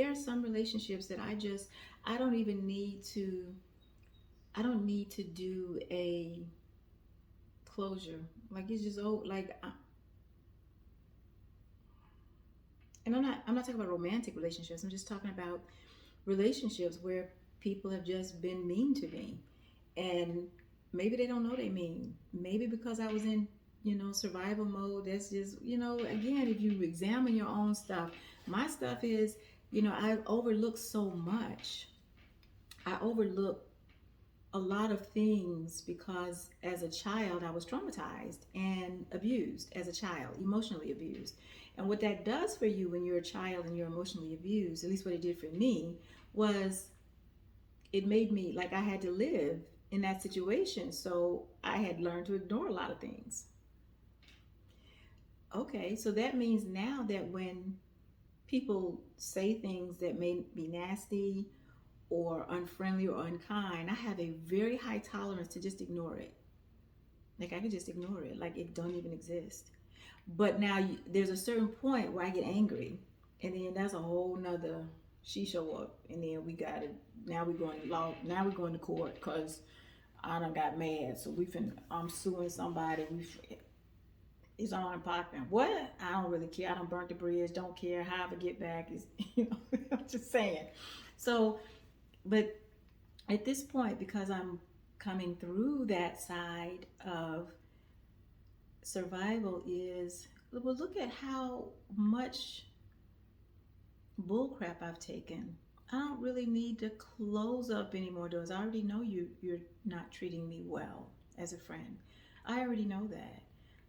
there are some relationships that I don't even need to, I don't need to do a closure. Like it's just, oh, like, and I'm not talking about romantic relationships. I'm just talking about relationships where people have just been mean to me, and maybe they don't know they mean. Maybe because I was in, survival mode. That's just, again, if you examine your own stuff, my stuff is, I overlook so much. I overlook a lot of things because as a child I was traumatized and abused as a child, emotionally abused. And what that does for you when you're a child and you're emotionally abused, at least what it did for me, was it made me like I had to live in that situation. So I had learned to ignore a lot of things. Okay, so that means now that when people say things that may be nasty or unfriendly or unkind, I have a very high tolerance to just ignore it. Like I could just ignore it, like it don't even exist. But now there's a certain point where I get angry, and then that's a whole nother. She show up, and then we got it. Now we going to law. Now we going to court because I done got mad. So I'm suing somebody. It's on and popping. What? I don't really care. I don't burnt the bridge. Don't care. How I get back is, I'm just saying. So, but at this point, because I'm coming through that side of survival, is, well, look at how much bullcrap I've taken. I don't really need to close up any more doors. I already know you're not treating me well as a friend. I already know that.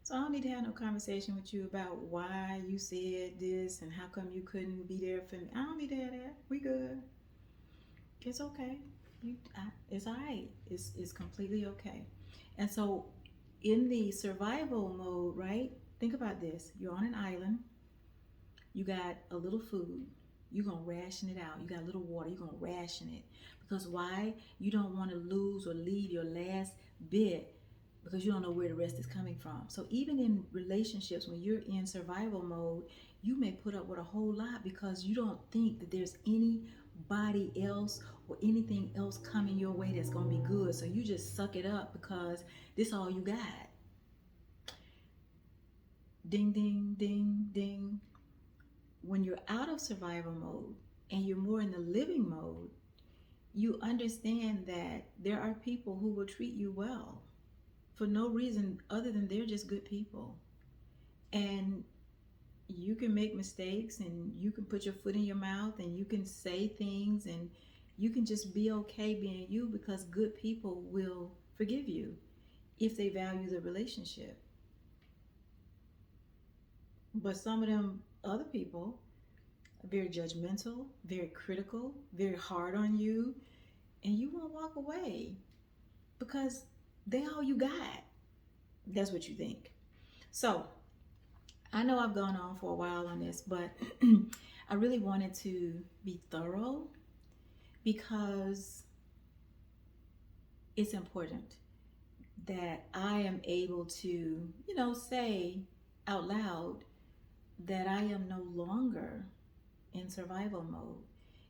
So I don't need to have no conversation with you about why you said this and how come you couldn't be there for me. I don't need to have that. We good. It's okay. It's all right. It's completely okay. And so, in the survival mode, right? Think about this. You're on an island. You got a little food. You're going to ration it out. You got a little water. You're going to ration it. Because why? You don't want to lose or leave your last bit because you don't know where the rest is coming from. So even in relationships, when you're in survival mode, you may put up with a whole lot because you don't think that there's anybody else or anything else coming your way that's going to be good. So you just suck it up because this all you got. Ding, ding, ding, ding. When you're out of survival mode and you're more in the living mode, you understand that there are people who will treat you well for no reason other than they're just good people. And you can make mistakes and you can put your foot in your mouth and you can say things and you can just be okay being you because good people will forgive you if they value the relationship. But some of them other people are very judgmental, very critical, very hard on you, and you won't walk away because they all you got. That's what you think. So I know I've gone on for a while on this, but I really wanted to be thorough because it's important that I am able to, say out loud that I am no longer in survival mode.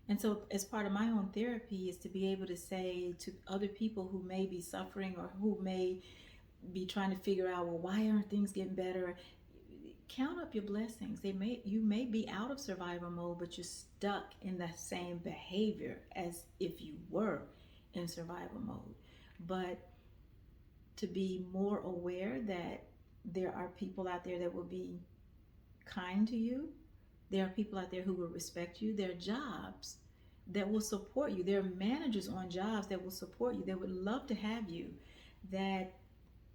And so, as part of my own therapy, is to be able to say to other people who may be suffering or who may be trying to figure out, well, why aren't things getting better? Count up your blessings. You may be out of survival mode, but you're stuck in the same behavior as if you were in survival mode. But to be more aware that there are people out there that will be kind to you. There are people out there who will respect you. There are jobs that will support you. There are managers on jobs that will support you, that would love to have you, that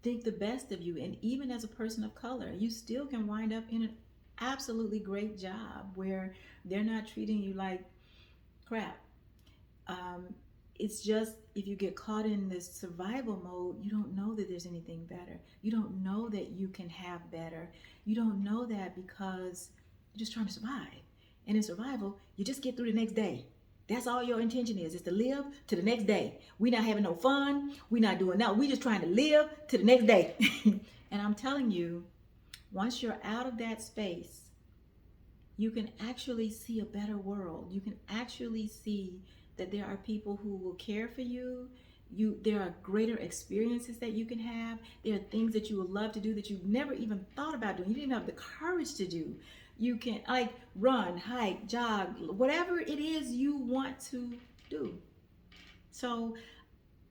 think the best of you. And even as a person of color, you still can wind up in an absolutely great job where they're not treating you like crap. It's just if you get caught in this survival mode, you don't know that there's anything better. You don't know that you can have better. You don't know that because you're just trying to survive. And in survival, you just get through the next day. That's all your intention is to live to the next day. We're not having no fun. We're not doing that. We're just trying to live to the next day. And I'm telling you, once you're out of that space, you can actually see a better world. You can actually see that there are people who will care for you. There are greater experiences that you can have. There are things that you would love to do that you've never even thought about doing. You didn't have the courage to do. You can like run, hike, jog, whatever it is you want to do. So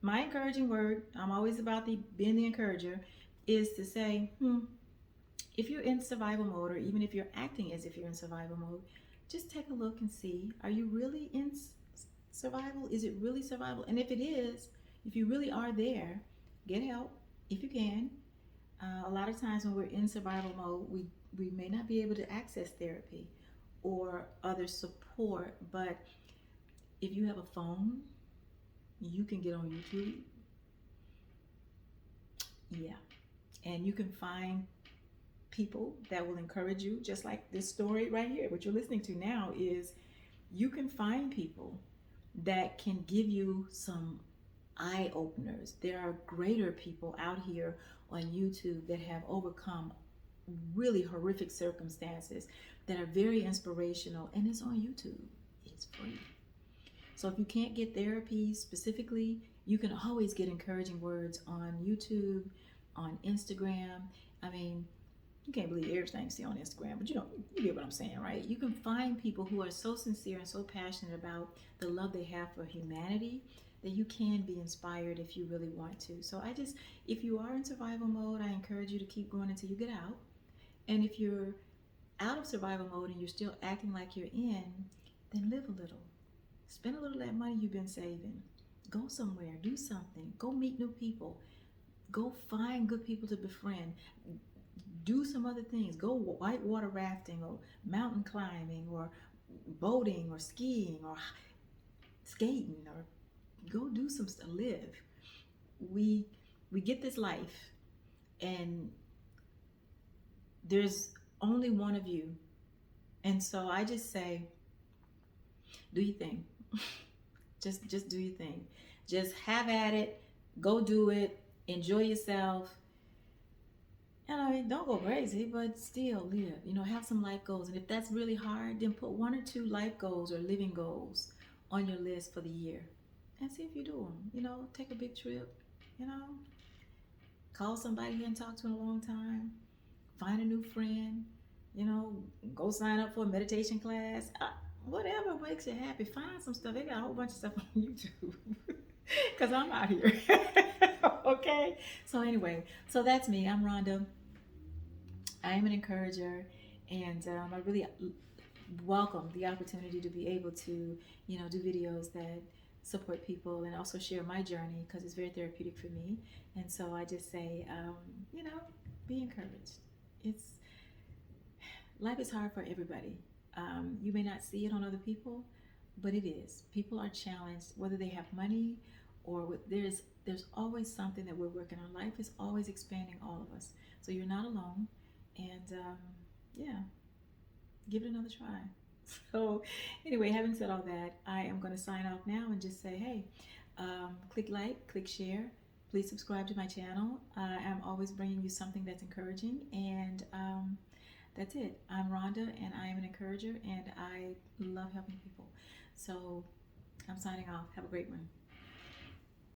my encouraging word, I'm always about being the encourager, is to say, if you're in survival mode, or even if you're acting as if you're in survival mode, just take a look and see, are you really in survival? Is it really survival? And if it is, if you really are there, get help if you can. A lot of times when we're in survival mode, we may not be able to access therapy or other support, but if you have a phone, you can get on YouTube. Yeah. And you can find people that will encourage you, just like this story right here. What you're listening to now is, you can find people that can give you some eye openers. There are greater people out here on YouTube that have overcome really horrific circumstances that are very inspirational, and it's on YouTube. It's free. So if you can't get therapy specifically, you can always get encouraging words on YouTube, on Instagram. I mean, you can't believe everything you see on Instagram, but you get what I'm saying, right? You can find people who are so sincere and so passionate about the love they have for humanity that you can be inspired if you really want to. So if you are in survival mode, I encourage you to keep going until you get out. And if you're out of survival mode and you're still acting like you're in, then live a little. Spend a little of that money you've been saving. Go somewhere, do something, go meet new people, go find good people to befriend. Do some other things. Go whitewater rafting or mountain climbing or boating or skiing or skating, or go do some stuff. Live. We get this life, and there's only one of you. And so I just say, do your thing. just do your thing. Just have at it. Go do it. Enjoy yourself. And I mean, don't go crazy, but still live. Have some life goals. And if that's really hard, then put 1 or 2 life goals or living goals on your list for the year and see if you do them. Take a big trip, call somebody you haven't talked to in a long time, find a new friend, go sign up for a meditation class, whatever makes you happy. Find some stuff. They got a whole bunch of stuff on YouTube. Because I'm out here. Okay? So anyway, so that's me. I'm Rhonda. I am an encourager, and I really welcome the opportunity to be able to, do videos that support people and also share my journey, because it's very therapeutic for me. And so I just say, be encouraged. Life is hard for everybody. You may not see it on other people, but it is. People are challenged, whether they have money or there's always something that we're working on. Life is always expanding all of us. So you're not alone. And give it another try. So anyway, having said all that, I am going to sign off now and just say, hey, click like, click share. Please subscribe to my channel. I'm always bringing you something that's encouraging. And that's it. I'm Rhonda, and I am an encourager, and I love helping people. So I'm signing off. Have a great one.